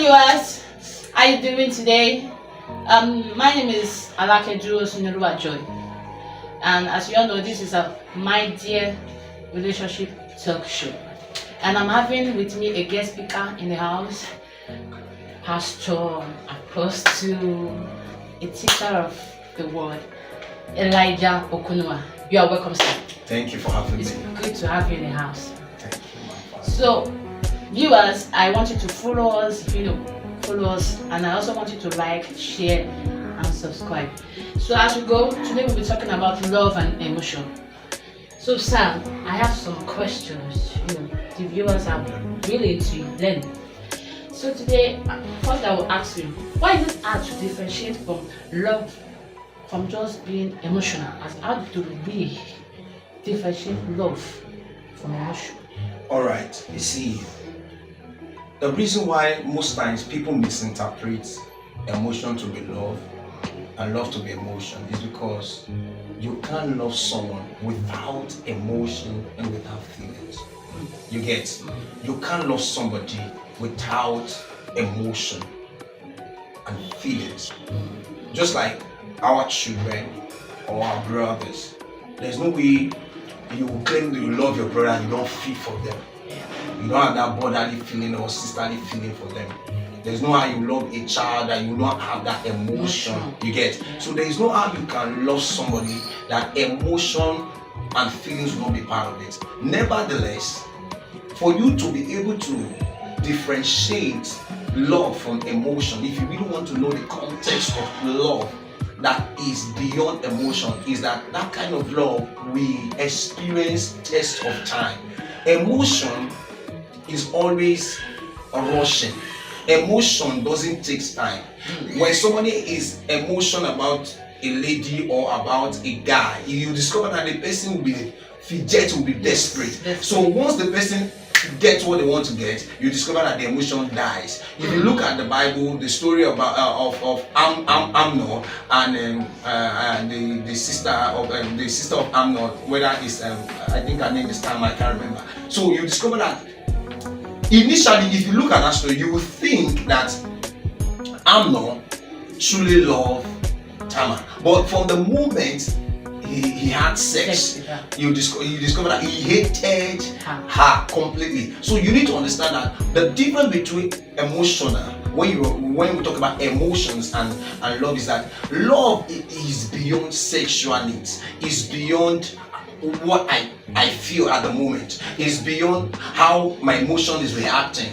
viewers, how you doing today? My name is Okunnuwa Joy, and as you all know, this is a My Dear Relationship Talk Show, and I'm having with me a guest speaker in the house, Pastor Apostle, a teacher of the word, Elijah Okunnuwa. You are welcome, sir. Thank you for having me. It's good to have you in the house. Thank you, my father. So, viewers, I want you to follow us, follow us, and I also want you to like, share, and subscribe. So as we go, today we'll be talking about love and emotion. So Sam, I have some questions, the viewers are willing to learn. So today, first I will ask you, why is it hard to differentiate from love from just being emotional? How do we differentiate love from emotion? Alright, you see, the reason why most times people misinterpret emotion to be love and love to be emotion is because you can't love someone without emotion and without feelings. You get? You can't love somebody without emotion and feelings. Just like our children or our brothers. There's no way you will claim that you love your brother and you don't feel for them. You don't have that brotherly feeling or sisterly feeling for them. There's no how you love a child that you don't have that emotion. You get? So there is no how you can love somebody that emotion and feelings will not be part of it. Nevertheless, for you to be able to differentiate love from emotion, if you really want to know the context of love that is beyond emotion, is that kind of love we experience test of time. Emotion is always rushing. Emotion doesn't take time. When somebody is emotional about a lady or about a guy, you discover that the person will be fidget, will be desperate. So once the person gets what they want to get, you discover that the emotion dies. If you look at the Bible, the story about of Amnon and the sister of Amnon, whether it's I think her name is Tamar, I can't remember. So you discover that initially, if you look at that story, you will think that Amnon truly loved Tamar, but from the moment he had sex, you discover that he hated her completely. So you need to understand that the difference between emotional, when we talk about emotions and love, is that love is beyond sexual needs, is beyond what I feel at the moment, is beyond how my emotion is reacting.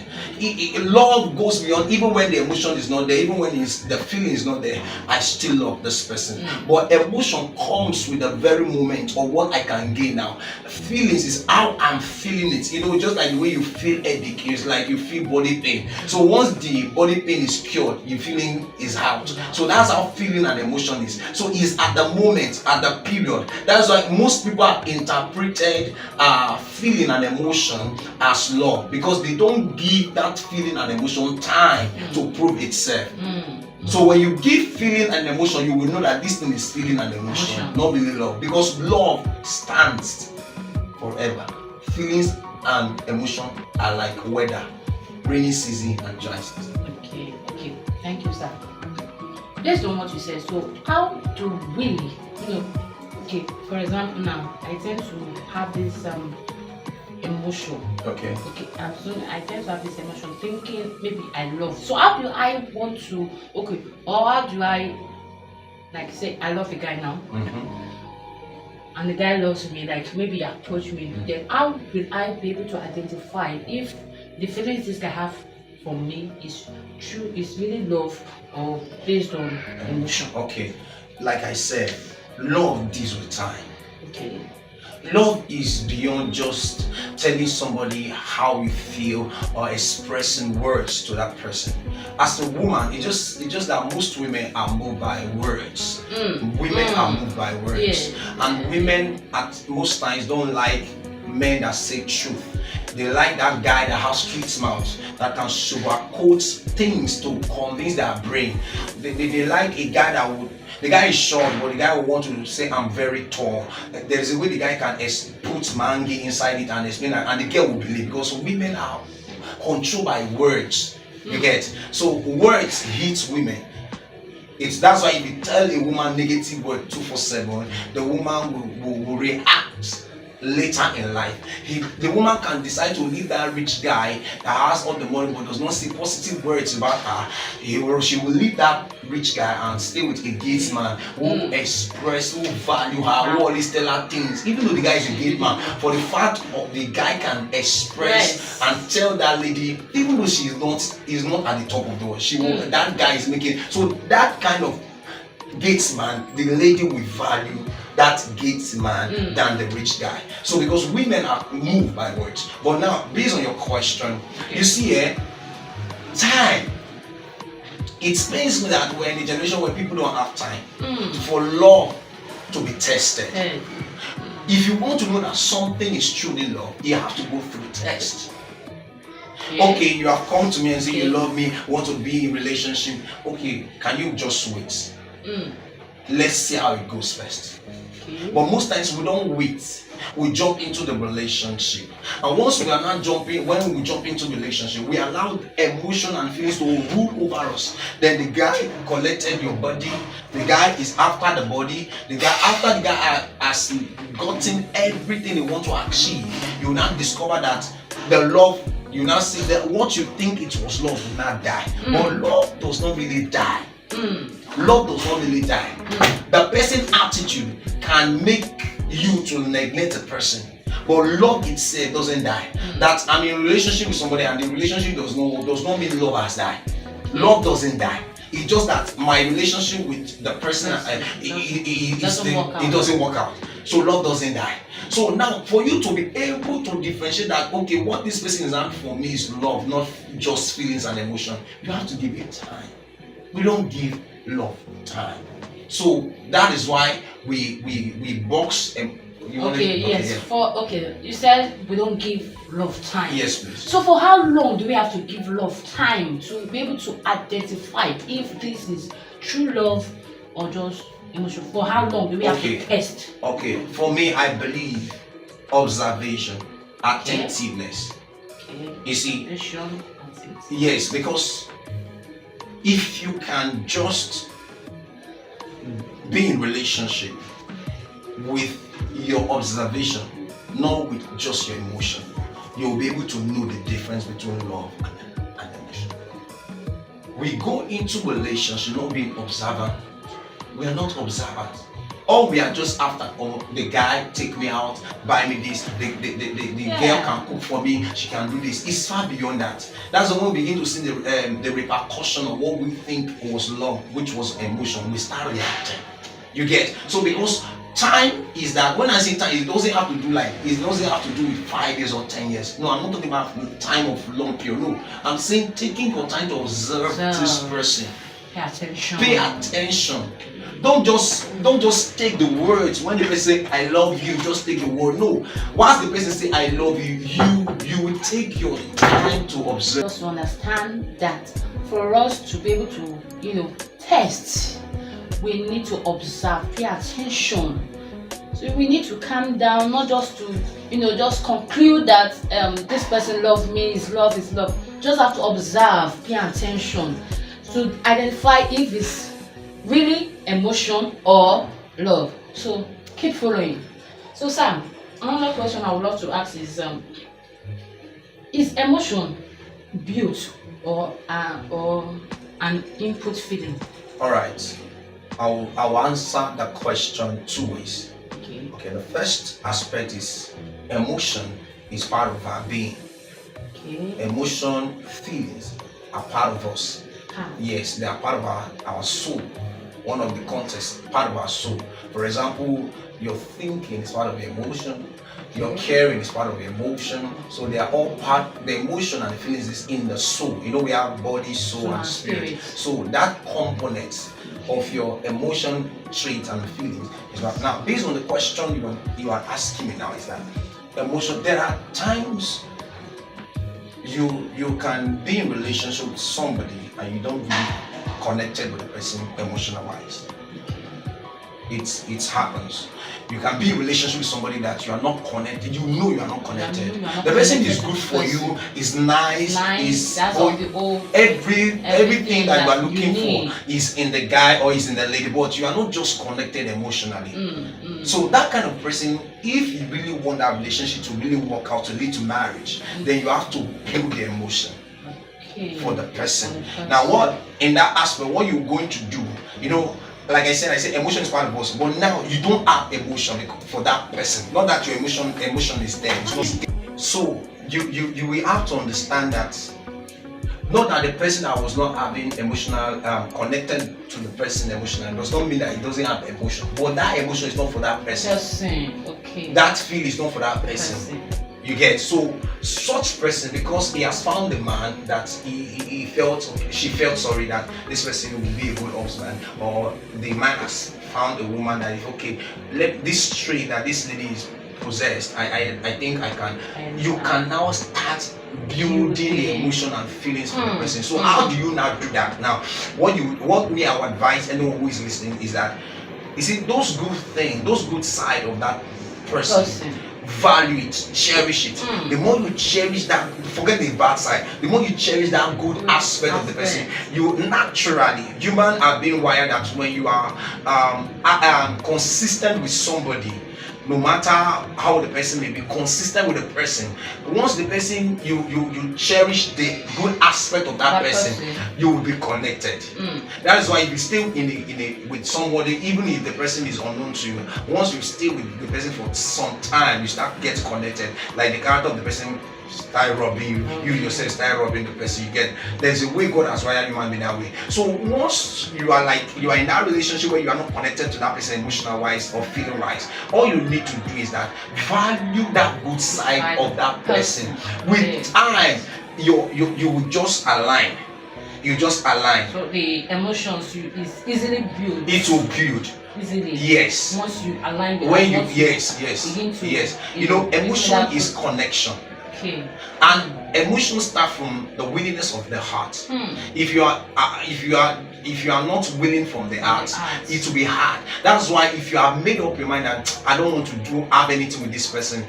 Love goes beyond, even when the emotion is not there, even when the feeling is not there, I still love this person. But emotion comes with the very moment of what I can gain now. Feelings is how I'm feeling it. Just like the way you feel headache, it's like you feel body pain. So once the body pain is cured, your feeling is out. So that's how feeling and emotion is. So it's at the moment, at the period. That's why most people have interpreted feeling and emotion as love, because they don't give that feeling and emotion time to prove itself. So when you give feeling and emotion, you will know that this thing is feeling and emotion, not really love, because love stands forever. Feelings and emotion are like weather, rainy season and dry season. Okay, thank you, sir. Based on what you said, so how do we, for example, now I tend to have this emotion. Okay. And so I tend to have this emotion thinking maybe I love. So how do I want to or how do I, like, say I love a guy now, and the guy loves me, like maybe approach me, then how will I be able to identify if the feelings this guy have for me is true, is really love, or based on emotion? Okay, like I said, love deals with time. Okay. Love is beyond just telling somebody how you feel or expressing words to that person. As a woman, it's just that most women are moved by words. Women are moved by words, and women at most times don't like men that say truth. They like that guy that has street mouth, that can sugarcoat things to convince their brain. They like a guy that would, the guy is short, but the guy will want to say I'm very tall. There is a way the guy can put mangi inside it and explain that, and the girl will believe, because women are controlled by words. You get? So words hit women. That's why if you tell a woman negative word 247, the woman will react later in life. The woman can decide to leave that rich guy that has all the money but does not say positive words about her. She will leave that rich guy and stay with a gate man who express, who value her, who always tell her things. Even though the guy is a gate man, for the fact of the guy can express and tell that lady, even though is not at the top of the world, that guy is making. So that kind of gates man, the lady will value that gates man than the rich guy. So because women are moved by words. But now, based on your question, you see here, time. It pains me that we're in a generation where people don't have time for love to be tested. If you want to know that something is truly love, you have to go through test. Okay, you have come to me and say you love me, want to be in relationship. Okay, can you just wait? Let's see how it goes first. But most times we don't wait. We jump into the relationship. And once we are not jumping, when we jump into relationship, we allow emotion and feelings to rule over us. Then the guy collected your body. The guy is after the body. After the guy has gotten everything he wants to achieve, you now discover that the love, you now see that what you think it was love will not die. But love does not really die. Love does not really die. The person's attitude can make you to neglect a person, but love itself doesn't die. That I'm in a relationship with somebody and the relationship does not mean love has died. Love doesn't die. It's just that my relationship with the person it doesn't work out. So love doesn't die. So now for you to be able to differentiate that, okay, what this person is out for me is love, not just feelings and emotion, you have to give it time. We don't give love time. So that is why we box and you said we don't give love time. Yes, please. So for how long do we have to give love time to be able to identify if this is true love or just emotion? For how long do we have to test? Okay, for me, I believe observation, attentiveness. You see, yes, because if you can just be in relationship with your observation, not with just your emotion, you'll be able to know the difference between love and emotion. We go into relationship not being observant. We are not observant. All we are just after, the guy take me out, buy me this, the girl can cook for me, she can do this. It's far beyond that. That's when we begin to see the repercussion of what we think was love, which was emotion. We start reacting. You get? So because time is that, when I say time, it doesn't have to do with 5 years or 10 years. No, I'm not talking about the time of long period. No, I'm saying taking your time to observe this person. Pay attention. Pay attention. Don't just take the words. When the person say I love you, just take the word. No. Once the person say I love you, you will take your time to observe. Just to understand that for us to be able to, test, we need to observe, pay attention. So we need to calm down, not just to, just conclude that this person loves me, is love. Just have to observe, pay attention to identify if it's really emotion or love. So keep following. So Sam, another question I would love to ask is emotion built or an input feeling? All right, I'll answer the question two ways. Okay, the first aspect is emotion is part of our being. Emotion, feelings are part of us. Yes, they are part of our soul. One of the contexts, part of our soul. For example, your thinking is part of your emotion, your caring is part of your emotion. So they are all part, the emotion and the feelings is in the soul. We have body, soul, and spirit. So that component of your emotion, trait, and feelings is right. Now, based on the question you are asking me now, is that emotion, there are times you can be in relationship with somebody and you don't really connected with the person emotional wise. it happens. You can be in a relationship with somebody that you are not connected. You know you are not connected. The person is good for you, is nice, is everything that you are looking for is in the guy or is in the lady, but you are not just connected emotionally. So that kind of person, if you really want that relationship to really work out, to lead to marriage, then you have to build the emotion for the person. Now, what in that aspect, what you're going to do, like I said emotion is part of us, but now you don't have emotion for that person. Not that your emotion is there. It's not. So you will have to understand that. Not that the person that was not having emotional connected to the person emotionally does not mean that he doesn't have emotion, but that emotion is not for that person. That feel is not for that person. You get, so such person, because he has found the man that she felt sorry that this person will be a good husband, or the man has found a woman that is okay. Let this trait that this lady is possessed, I think I can. You can now start building the emotion and feelings for the person. So how do you now do that? Now, what me I would advise anyone who is listening is that, you see, those good things, those good side of that person. Value it, cherish it. The more you cherish that, forget the bad side. The more you cherish that good aspect of the person, you naturally, human are being wired that when you are consistent with somebody, no matter how the person may be, consistent with the person. Once the person you cherish the good aspect of that person, you will be connected. That is why if you stay with somebody, even if the person is unknown to you, once you stay with the person for some time, you start getting connected. Like the character of the person start robbing you yourself start robbing the person. There's a way God has wired human being that way. So once you are in that relationship where you are not connected to that person emotional wise or feeling wise, all you need to do is that value that good side of that person. With time, you will just align. You just align. So the emotions is easily built. It will build. Easily. Yes. Once you align with when you yes. Emotion is connection. And emotions start from the willingness of the heart. If you are not willing from the heart, it will be hard. That's why if you have made up your mind that I don't want to have anything with this person,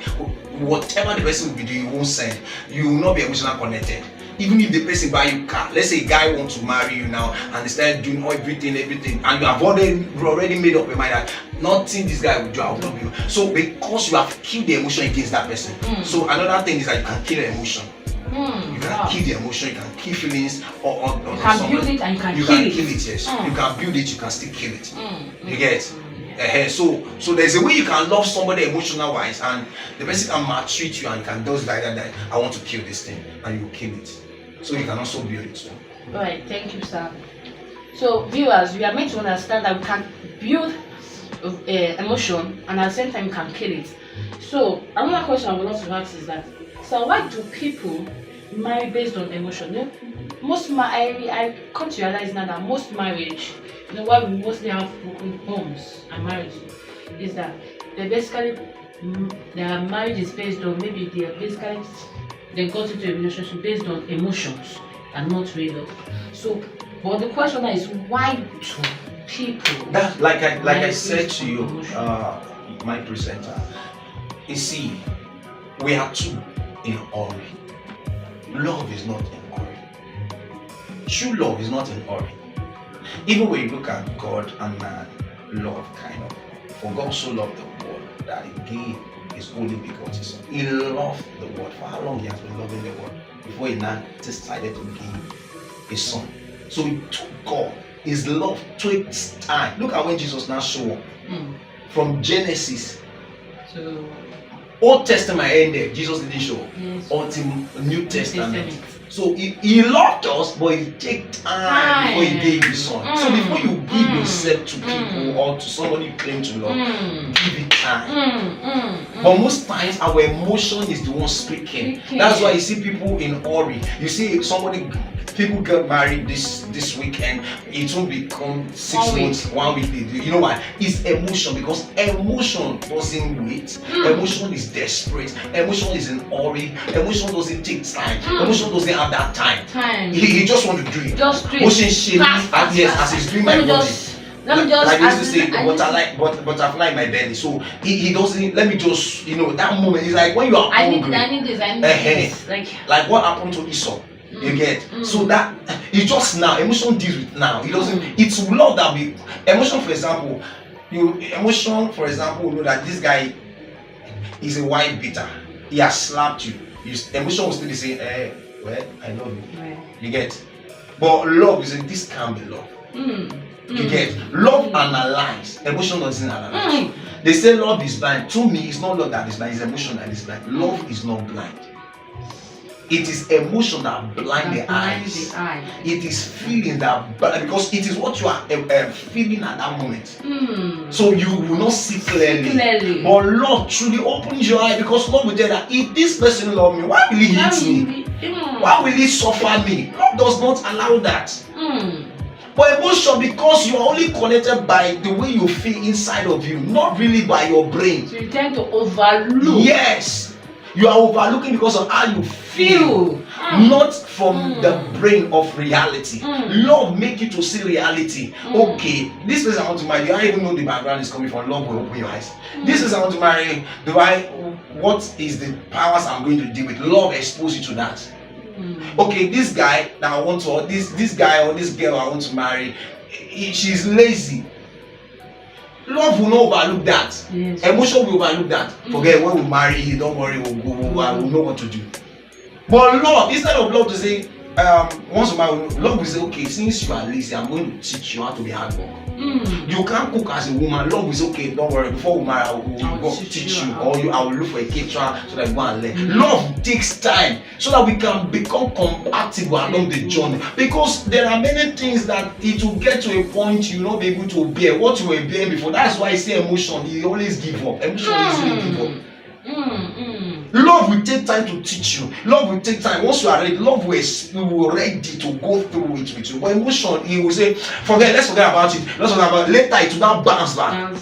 whatever the person will be doing, you won't send. You will not be emotionally connected. Even if the person buy you car, let's say a guy wants to marry you now and they start doing everything, and you have already made up your mind that nothing this guy will do, I'll love you. So because you have killed the emotion against that person. So another thing is that you can kill the emotion. You can kill the emotion, you can kill feelings, or you can build it and you can kill it. Yes. You can build it, you can still kill it. You get it? So there's a way you can love somebody emotional wise, and the person can maltreat you and can do like that. I want to kill this thing, and you kill it. So you can also build it too. Alright, thank you, sir. So viewers, we are meant to understand that we can build emotion and at the same time can kill it. So another question I would love to ask is that, so why do people marry based on emotion? I come to realize now that most marriage, why we mostly have broken homes and marriages, is that their marriage is based on, maybe they got into a relationship based on emotions and not real love. So, but the question is, why do people? That, like I said to you, my presenter, you see, we are two in hurry. Love is not in hurry. True love is not in hurry. Even when you look at God and man, love kind of. For God so loved the world that He gave His only begotten Son. He loved the world. For how long He has been loving the world before He now decided to give His Son. So He took God, His love, took time. Look at when Jesus now showed up. From Genesis to Old Testament ended, Jesus didn't show up until New Testament. So he loved us, but it takes time before He gave His Son. So before you give yourself to people or to somebody you claim to love, give it time. But most times our emotion is the one speaking. That's why you see people in hurry. You see people get married this weekend, it won't become 6 months, 1 week. You know why? It's emotion, because emotion doesn't wait. Emotion is desperate. Emotion is in hurry. Emotion doesn't take time. Emotion doesn't have that time. He just want to do it. Just do it. Motion shame, as he's doing my body. Let me just like they used to say, I butterfly in my belly. So he doesn't. Let me just, that moment is like when you are hungry. I need this. Like what happened to Esau. You get so that it's just now. Emotion deals with now. It doesn't. It's love that be emotion. For example, will know that this guy is a white beater. He has slapped you. Emotion will still be saying, well, I love you. Right. You get, but love is this can be love. You get love analyze. Emotion doesn't analyze. They say love is blind. To me, it's not love that is blind. It's emotion that is blind. Love is not blind. It is emotion that blind the eyes. It is feeling that because it is what you are feeling at that moment. So you will not see clearly. But love truly opens your eye because love will tell that if this person loves me, why will he hit me? Why will he suffer me? Love does not allow that. But emotion, because you are only connected by the way you feel inside of you, not really by your brain. So you tend to overlook. Yes. You are overlooking because of how you feel, not from the brain of reality. Love make you to see reality. Okay, this person I want to marry, do I even know the background is coming from? Love will open your eyes. This person I want to marry, what is the powers I'm going to deal with? Love expose you to that. Okay, this guy that I want to, this guy or this girl I want to marry, she's lazy. Love will not overlook that. Yes. Emotion will overlook that. Forget when we marry, don't worry, we'll go, I will know what to do. But love, instead of love to say, once you marry, love will say, okay, since you are lazy, I'm going to teach you how to be hard work. You can't cook as a woman. Love will say, okay, don't worry, before we marry, I will go teach you, or I will look for a caterer so that you go and learn. Love takes time so that we can become compatible along the journey. Because there are many things that it will get to a point you will not be able to bear. What you were bearing before. That's why I say emotion, you always give up. Emotion easily give up. Love will take time to teach you. Love will take time. Once you are ready, love will ready to go through it with you. But emotion, he will say, let's forget about it. Let's forget about it. Later it will now bounce back.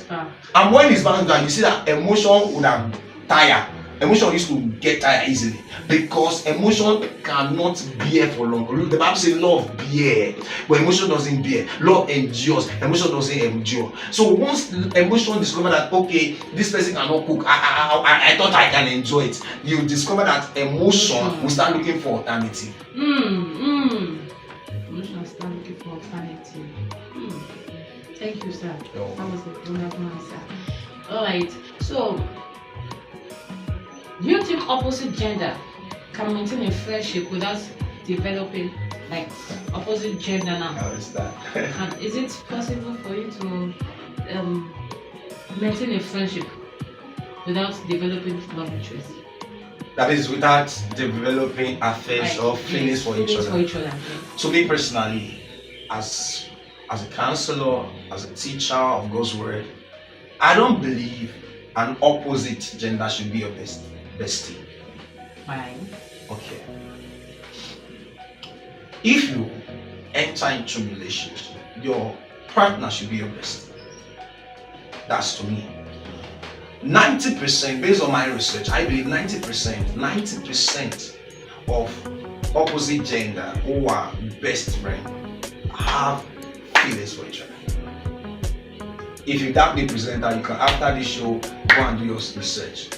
And when it's bounced back, you see that emotion would have tired. Emotion used to get tired easily because emotion cannot bear for long. The Bible says love bear, but emotion doesn't bear. Love endures, emotion doesn't endure. So once emotion discover that okay, this person cannot cook, I thought I can enjoy it. You discover that emotion will start looking for alternative. Emotion will start looking for alternative. Thank you, sir. That was a wonderful answer. All right, so. Do you think opposite gender can maintain a friendship without developing like opposite gender now? How is that? And is it possible for you to maintain a friendship without developing love interest? That is without developing affairs or feelings for each other. So me personally, as a counselor, as a teacher of God's word, I don't believe an opposite gender should be your bestie. Why? Okay. If you enter into a relationship, your partner should be your bestie. That's to me. 90%, based on my research, I believe 90% of opposite gender who are best friends have feelings for each other. If you doubt the presenter, you can after this show go and do your research.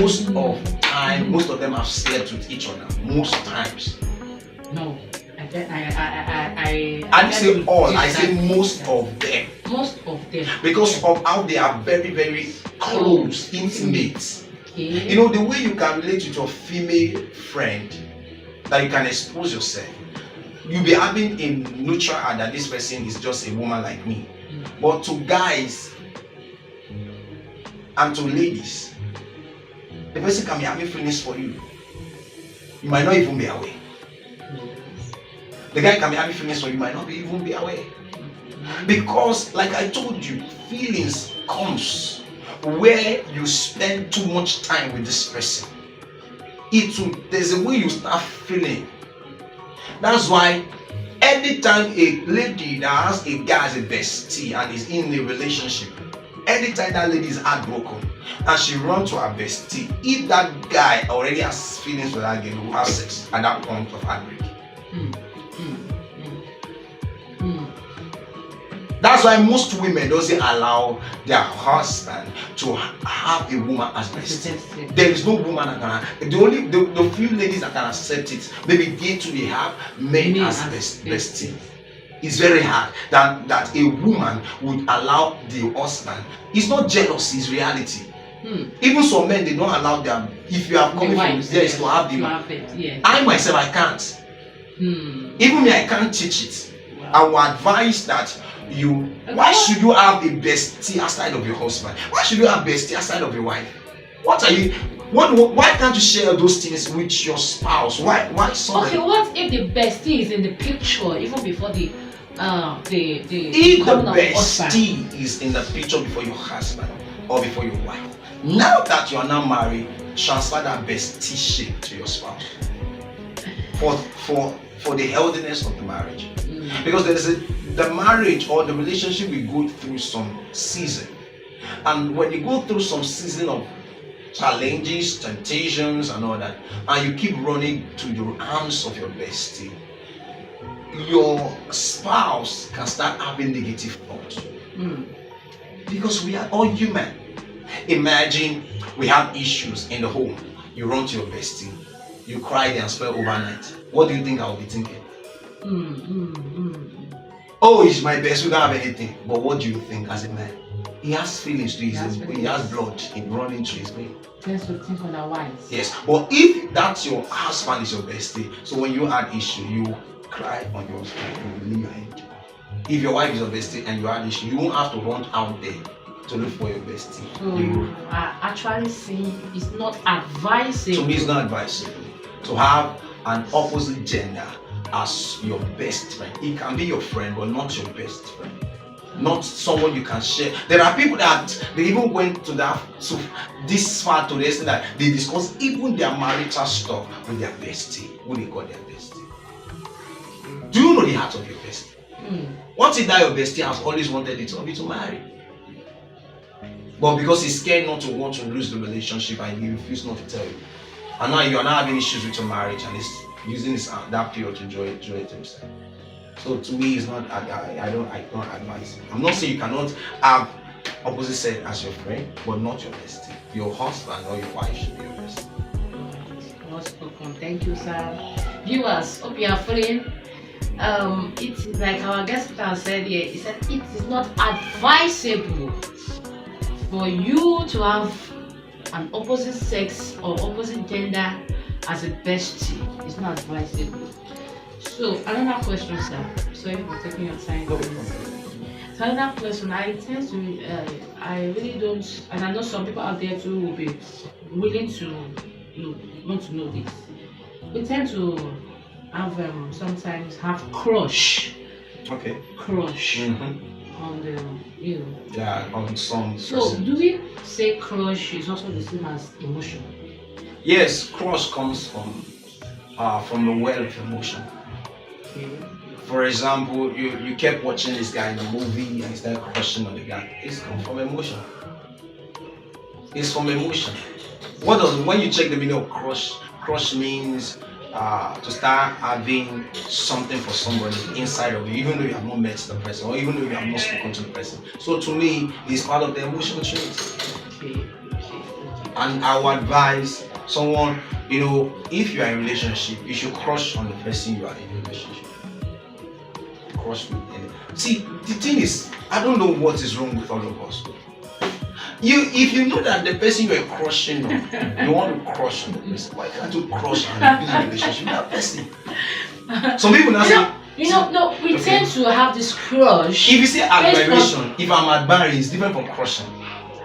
Most of them have slept with each other. Most times. No, I didn't say all. I say most of them. Most of them. Because of how they are very, very close, intimate. Okay. The way you can relate with your female friend, that you can expose yourself. You'll be having a neutral eye that this person is just a woman like me. But to guys and to ladies, the person can be having feelings for you. You might not even be aware. The guy can be having feelings for you, might not even be aware. Because, like I told you, feelings comes where you spend too much time with this person. There's a way you start feeling. That's why anytime a lady that has a guy as a bestie and is in a relationship, anytime that lady is heartbroken and she runs to her bestie, if that guy already has feelings for that girl, who has sex at that point of heartbreak. That's why most women doesn't allow their husband to have a woman as bestie. There is no woman that can. The few ladies that can accept it. Maybe they too they have men as bestie. It's very hard that a woman would allow the husband. It's not jealousy, it's reality. Even some men, they don't allow them. If you are coming from there, is to have the man. I myself, I can't. Even me, I can't teach it. Wow. I will advise that you. Why should you have a bestie aside of your husband? Why should you have bestie aside of your wife? What are you? Why can't you share those things with your spouse? Why somebody? Okay, what if the bestie is in the picture even before the if the bestie is in the picture before your husband or before your wife? Now that you are now married, transfer that bestie to your spouse for the healthiness of the marriage. Because the marriage or the relationship will go through some season, and when you go through some season of challenges, temptations, and all that, and you keep running to the arms of your bestie, your spouse can start having negative thoughts. Because we are all human. Imagine we have issues in the home. You run to your bestie, you cry and spell overnight. What do you think I will be thinking? Oh, he's my best, we don't have anything. But what do you think as a man? He has feelings to his brain, he has blood in running to his brain. Tends to think otherwise. Yes, but if that's your husband is your bestie, so when you had issue, you cry on your side, you leave your head. If your wife is your bestie and you had issue, you won't have to run out there to look for your bestie. So I actually see it's not advisable. To me, it's not advisable to have an opposite gender as your best friend. It can be your friend, but not your best friend. Not someone you can share. There are people that they even went to this far to the extent that they discuss even their marital stuff with their bestie, who they call their bestie. Do you know the heart of your bestie? What if that your bestie has always wanted it to marry? But because he's scared not to want to lose the relationship and he refuses not to tell you. And now you are not having issues with your marriage and he's using that period to enjoy it himself. So to me, it's not. I don't advise. I'm not saying you cannot have opposite sex as your friend, but not your bestie. Your husband or your wife should be your bestie. Well spoken. Thank you, sir. Viewers, hope you are feeling. It's like our guest said here. He said it is not advisable for you to have an opposite sex or opposite gender as a bestie. It's not advisable. So another question, sir. Sorry for taking your time. So another question. I really don't, and I know some people out there too will be willing to want to know this. We tend to have sometimes have crush. Okay. Crush. On the Yeah, on some. So person. Do we say crush is also the same as emotion? Yes, crush comes from the well of emotion. Okay. For example, you kept watching this guy in the movie and you started crushing on the guy. It's come from emotion. It's from emotion. When you check the meaning of crush? Crush means to start having something for somebody inside of you, even though you have not met the person or even though you have not spoken to the person. So to me, it's part of the emotional trait. Okay. And I would advise someone, if you are in a relationship, you should crush on the person you are in a relationship. Crush with them. See, the thing is, I don't know what is wrong with all of us. If you know that the person you are crushing on, you want to crush on the person, why can't you crush and be in a relationship with that person? Some people now say, we tend to have this crush. If you say admiration, if I'm admiring, it's different from crushing.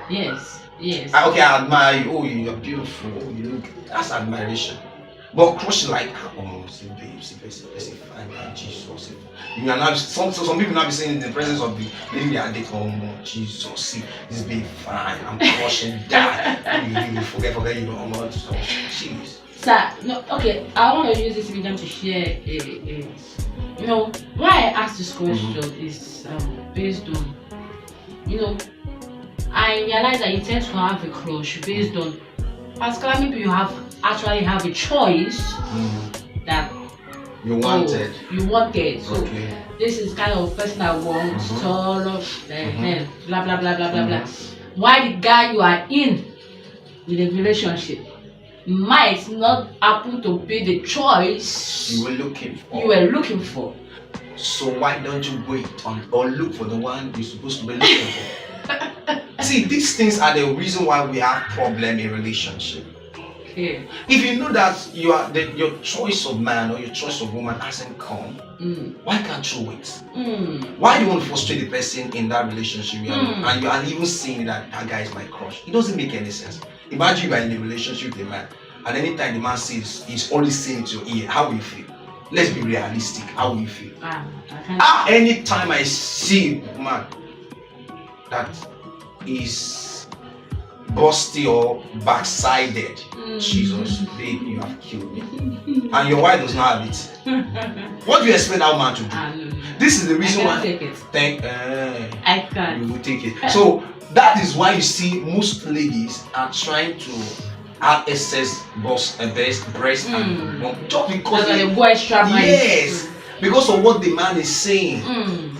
Yes. Okay, I admire you. Oh, you're beautiful. Oh, you look. That's admiration. But crushing like, see, babe, see, fine, Jesus. You are not. Some people now be saying in the presence of the lady they are dating, Jesus, see, this babe fine. I'm crushing that. You forget you don't know. Jeez. Sir, no, okay. I want to use this medium to share why I asked this question is based on, I realize that you tend to have a crush based on, particularly maybe you actually have a choice that You wanted. You wanted. So Okay. this is kind of person I want, tall, blah blah blah blah blah blah. Mhm. Why the guy you are in a relationship might not happen to be the choice You were looking for. you were looking for. So why don't you wait on or look for the one you're supposed to be looking for? See, these things are the reason why we have problem in relationship. Okay. If you know that your choice of man or your choice of woman hasn't come, why can't you wait? Why do you want to frustrate the person in that relationship and you are even saying that guy is my crush? It doesn't make any sense. Imagine you are in a relationship with a man, and anytime the man says he's always saying to your ear, how will you feel? Let's be realistic. How will you feel? Anytime I see a man that is busty or backsided, Jesus, babe, you have killed me. And your wife does not have it. What do you expect that man to do? This is the reason why. Take it. I can't. You will take it. So that is why you see most ladies are trying to have excess breast and just because they go extra mile. Yes. Because of what the man is saying.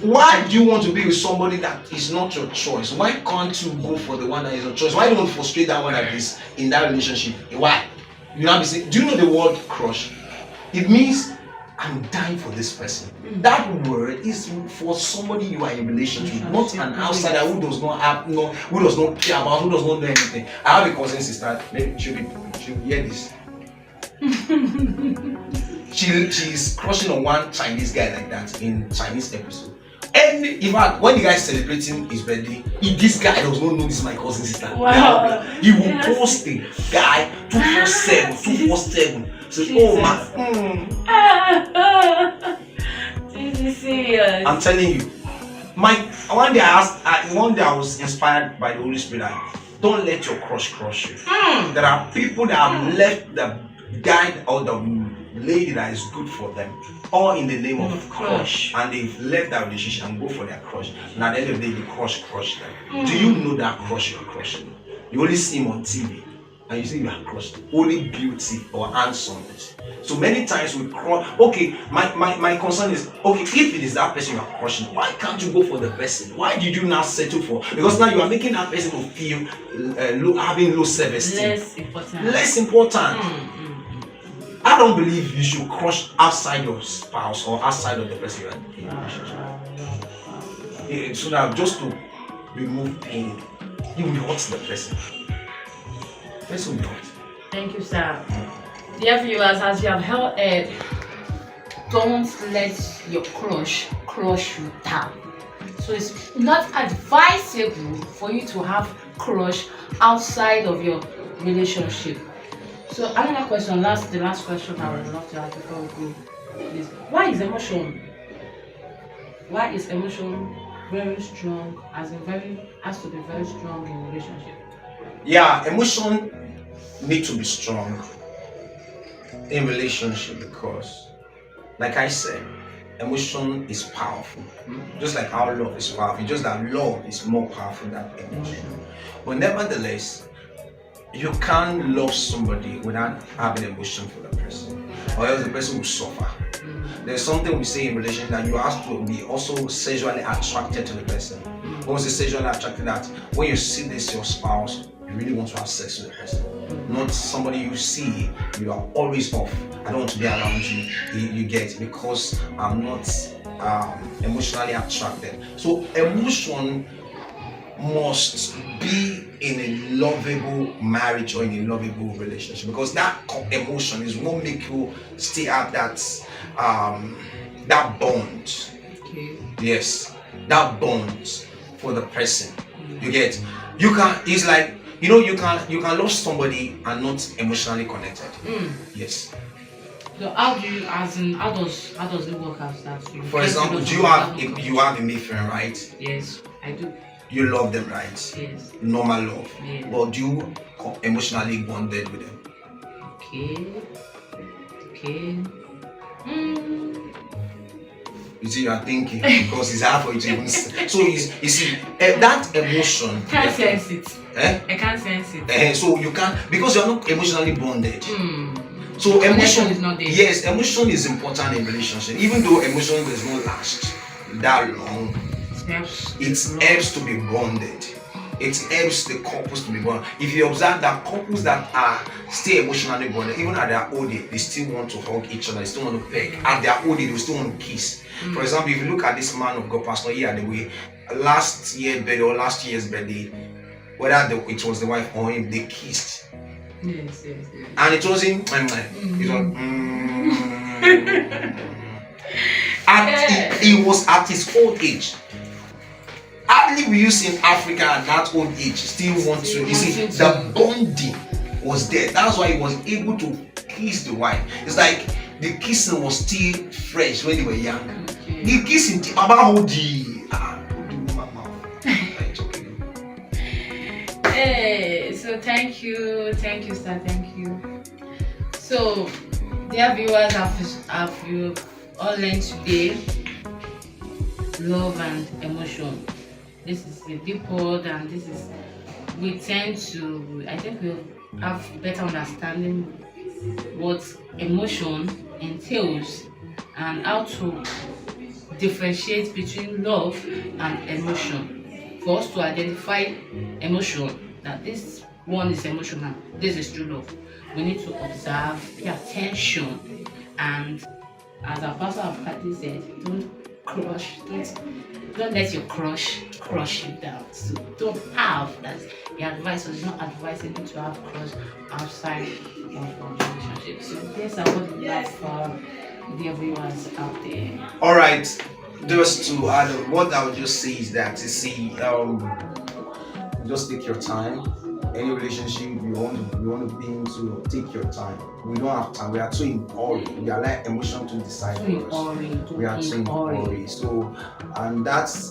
Why do you want to be with somebody that is not your choice? Why can't you go for the one that is your choice? Why do you want to frustrate that one that is in that relationship? Why? You now be saying, do you know the word crush? It means I'm dying for this person. That word is for somebody you are in relationship with, not an outsider who does not have who does not care about, who does not know anything. I have a cousin sister, she'll hear this. She's crushing on one Chinese guy like that in Chinese episode. And in fact, when the guy is celebrating his birthday, if this guy does not know this is my cousin sister, wow. He will post the guy 247. So, oh man. This is serious. I'm telling you. One day I was inspired by the Holy Spirit. Don't let your crush you. There are people that have left the guy or the lady that is good for them, all in the name of crush, and they've left that relationship and go for their crush. And at the end of the day, the crush them. Do you know that crush you're crushing? You only see him on TV, and you say you are crushed. Only beauty or handsomeness. So many times we crush. Okay, my concern is, okay, if it is that person you are crushing, why can't you go for the person? Why did you now settle for? Because now you are making that person to feel having low self-esteem. Less important. I don't believe you should crush outside your spouse or outside of the person you're in a relationship. So that just to remove pain, you will hurt the person. The person will hurt. Thank you, sir. Dear viewers, as you have heard, don't let your crush you down. So it's not advisable for you to have crush outside of your relationship. So another question, the last question I would love to ask before we go is, why is emotion very strong, has to be very strong in relationship? Yeah, emotion need to be strong in relationship because, like I said, emotion is powerful. Just like our love is powerful, just that love is more powerful than emotion. But nevertheless, you can't love somebody without having emotion for the person, or else the person will suffer. There's something we say in relation that you have to be also sexually attracted to the person. When we say sexually attracted, that when you see this your spouse, you really want to have sex with the person, not somebody you see you are always off. I don't want to be around you. You get, because I'm not emotionally attracted. So emotion must be in a lovable marriage or in a lovable relationship, because that emotion is what make you stay at that bond. Okay. Yes, that bond for the person. You get, you can. It's like, you can love somebody and not emotionally connected. Yes. So how does it work as that? For example, you have a male friend, right? Yes, I do. You love them, right? Yes. Normal love. Yes. But you emotionally bonded with them. Okay. You see, you are thinking because it's hard for you to even. So you see that emotion. Can't sense it. I can't sense it. So you can't, because you are not emotionally bonded. So Connection emotion is not there. Yes, emotion is important in relationship. Even though emotion does not last that long, it helps to be bonded. It helps the couples to be bonded. If you observe that couples that are still emotionally bonded, even at their old age, they still want to hug each other, they still want to peg. At their old age, they still want to kiss. For example, if you look at this man of God, Pastor Iya, the way last year's birthday, whether it was the wife or him, they kissed. Yes. And it wasn't it was he was at his old age. Hardly will you see in Africa at that old age still want to. You see, the bonding was there. That's why he was able to kiss the wife. It's like the kissing was still fresh when they were young. Okay. The kissing about the Hey, so thank you, sir, thank you. So, dear viewers, have you all learned today? Love and emotion. This is a deep word, and we tend to, I think we'll have better understanding what emotion entails and how to differentiate between love and emotion. For us to identify emotion, that this one is emotional, this is true love, we need to observe, pay attention, and as our pastor of practice said, don't let your crush you down. So don't have that. The advice was not advising you to have crush outside of relationship. So these are what we have for the viewers out there. All right. Just to add, what I would just say is that, you see, just take your time. Any relationship you want to be into, take your time. We don't have time. We are too in hurry. We are like emotion to decide for us. We are too in hurry. So, and that's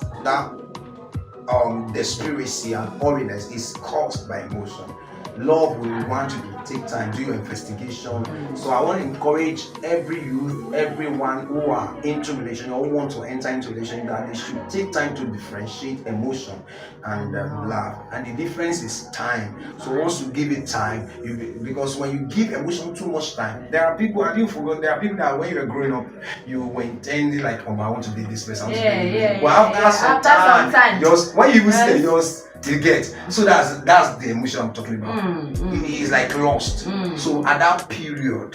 desperacy and hurriness is caused by emotion. Love will want you to take time, do your investigation. So I want to encourage every youth, everyone who are into relationship or who want to enter into relationship, that they should take time to differentiate emotion and love. And the difference is time. So once you give it time, because when you give emotion too much time, there are people, and you forgot, there are people that when you were growing up, you were intending like, oh, I want to be this person. But after some time, just when you say yours, you get. So that's the emotion I'm talking about. It is like lost. So at that period,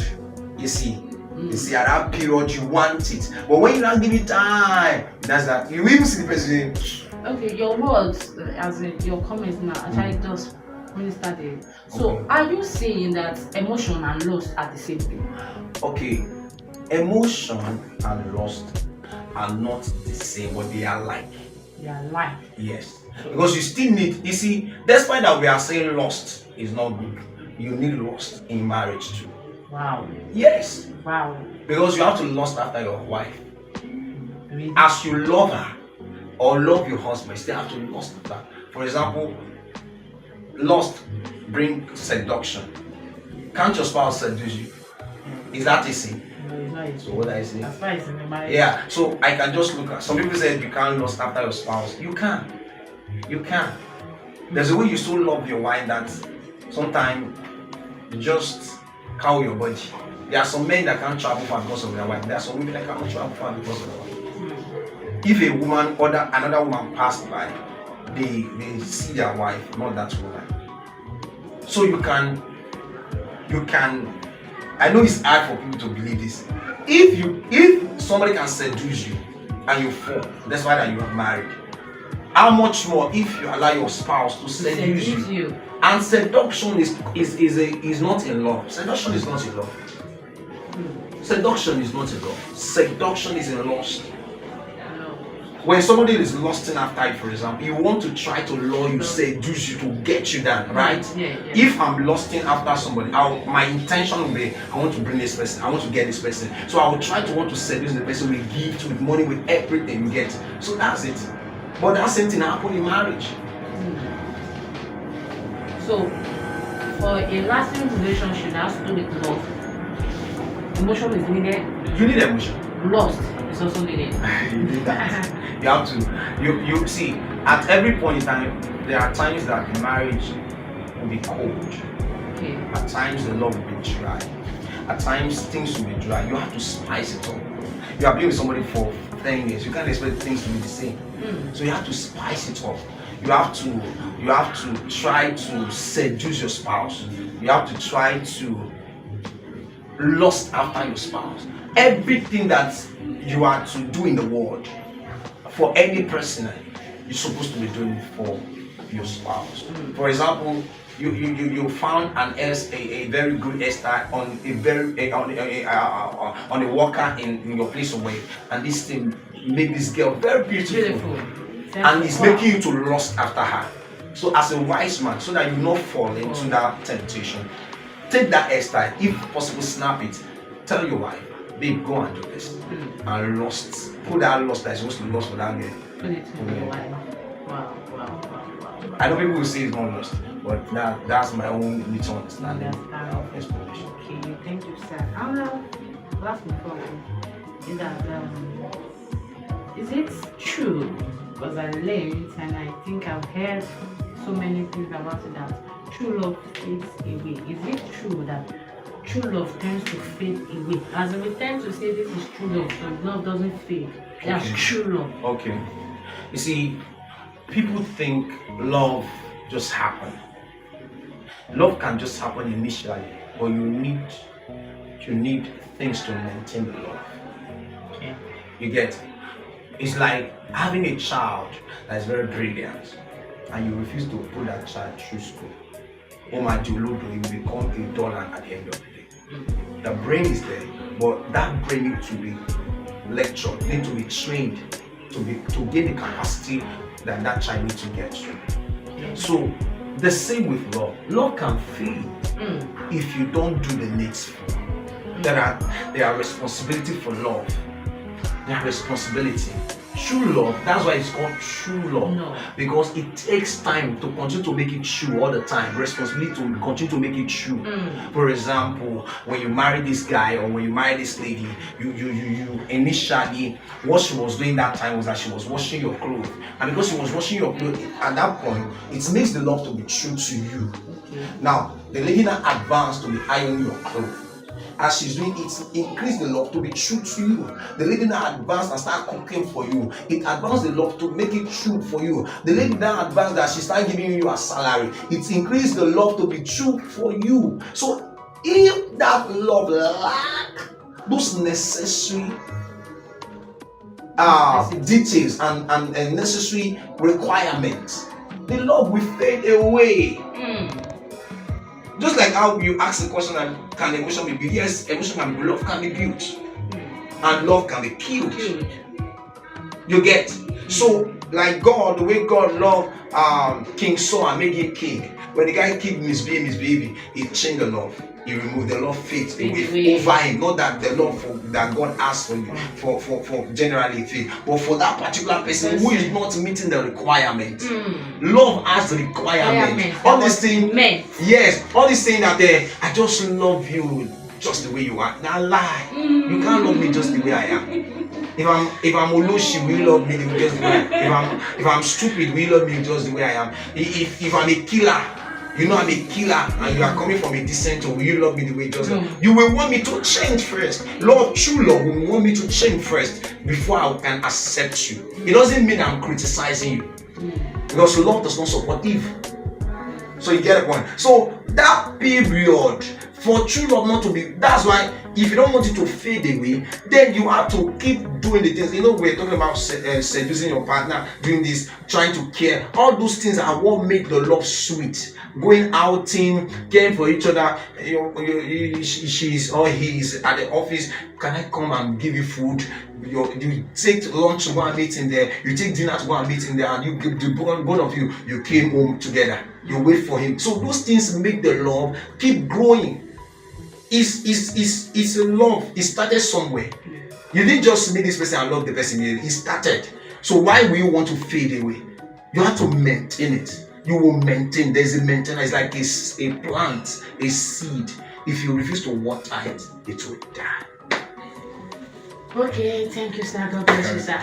you see at that period you want it, but when you don't give it time, that's that you even see the person. Okay, your words, as in your comments now, actually does minister there. So are you saying that emotion and lust are the same thing? Okay, emotion and lust are not the same, but they are like. They are like. Yes. Because you still need, you see, despite that we are saying lust is not good, you need lust in marriage too. Wow. Yes. Wow. Because you have to lust after your wife. Really? As you love her or love your husband, you still have to lust after her. For example, lust brings seduction. Can't your spouse seduce you? Is that a sin? So what I say? That's why it's in the marriage. Yeah. So I can just look at, some people say you can't lust after your spouse. You can. You can. There's a way you so love your wife that sometimes you just cow your body. There are some men that can't travel far because of their wife. There are some women that cannot travel far because of their wife. If a woman or another woman passed by, they see their wife, not that woman. So you can. I know it's hard for people to believe this. If somebody can seduce you and you fall, that's why that you are married. How much more if you allow your spouse to seduce you? And seduction is not in love. Seduction is not in love. Seduction is not in love. Seduction is in lust. When somebody is lusting after you, for example, you want to try to lure you, seduce you to get you down, right? Yeah. If I'm lusting after somebody, my intention will be, I want to bring this person, I want to get this person. So I will try to want to seduce the person with gifts, with money, with everything you get. So that's it. But that same thing happened in marriage. So, for a lasting relationship that has to do with love, emotion is needed. You need emotion. Lust is also needed. You need that. You have to. You see, at every point in time, there are times that marriage will be cold. Okay. At times the love will be dry. At times things will be dry. You have to spice it up. You have been with somebody for 10 years. You can't expect things to be the same. So you have to spice it up. You have to try to seduce your spouse. You have to try to lust after your spouse. Everything that you are to do in the world for any person, you're supposed to be doing it for your spouse. For example, you found a very good hairstyle on a worker in your place of work, and this thing made this girl very beautiful. And it's making you to lust after her. So as a wise man, so that you not fall into that temptation, take that hairstyle, if possible snap it, tell your wife, babe, go and do this, and lust, put that lust that is supposed to lust for that girl. Put it to your wife. Wow. I know people will say it's not lust, but that's my own little understanding of explanation. Okay, thank you, sir. Last before is that is it true? Because I learned and I think I've heard so many things about it that true love fades away. Is it true that true love tends to fade away? As we tend to say this is true love, so love doesn't fade. That's true love. Okay. You see, people think love just happens. Love can just happen initially, but you need things to maintain the love. Okay. You get? It's like having a child that is very brilliant, and you refuse to put that child through school. Oh my Juludo, you become a dollar at the end of the day. The brain is there, but that brain needs to be lectured, needs to be trained to gain the capacity that child needs to get to. So the same with love. Love can fade if you don't do the needful. There are responsibility for love. There are responsibility. True love, that's why it's called true love. No. Because it takes time to continue to make it true all the time. Responsibility to continue to make it true. For example, when you marry this guy or when you marry this lady, you initially, what she was doing that time was that she was washing your clothes. And because she was washing your clothes, at that point, it makes the love to be true to you. Okay. Now, the lady now advanced to be ironing your clothes. As she's doing it, increase the love to be true to you. The lady now advanced and start cooking for you. It advanced the love to make it true for you. The lady now advanced that she started giving you a salary. It increased the love to be true for you. So if that love lack those necessary details and necessary requirements, the love will fade away. Just like how you ask the question, can emotion be built? Yes, emotion can be built, love can be built. And love can be killed. You get? So, like God, the way God loved King Saul and made him king, when the guy kept misbehaving, he changed the love. He removed the love fades away over him. Not that the love that God asked for you, for generally faith, but for that particular person who is not meeting the requirement. Love has the requirement. All this thing, yes, all this saying that I just love you just the way you are. Now lie. You can't love me just the way I am. If I'm Oloshi, will you love me just the way I am? If I'm stupid, will you love me just the way I am? If I'm a killer, you know I'm a killer and you are coming from a decent home, will you love me the way it does? You will want me to change first. Love, true love will want me to change first before I can accept you. It doesn't mean I'm criticizing you. Because love does not support evil. So you get a point. So that period for true love not to be, that's why if you don't want it to fade away, then you have to keep doing the things. You know, we're talking about seducing your partner, doing this, trying to care. All those things are what make the love sweet. Going outing, caring for each other. She's or he's at the office. Can I come and give you food? You take lunch to go and meet in there. You take dinner to go and meet in there, and both of you came home together. You wait for him. So those things make the love keep growing. It's a love. It started somewhere. You didn't just meet this person and love the person. It started. So why will you want to fade away? You have to maintain it. You will maintain. There's a maintenance. It's like a plant, a seed. If you refuse to water it, it will die. Okay, thank you, sir. God bless you, sir.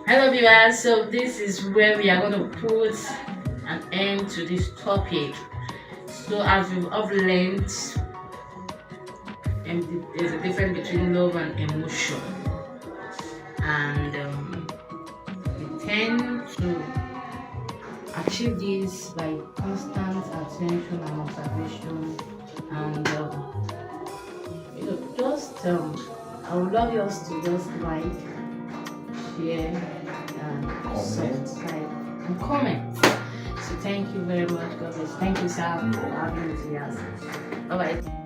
Hello, viewers. So this is where we are going to put an end to this topic. So as we've learned, there's a difference between love and emotion, and we tend to achieve this by constant attention and observation, and just I would love us to just like, share, and Comment. subscribe and comment. So thank you very much, God bless. Thank you, Sam, for having me here. Bye bye.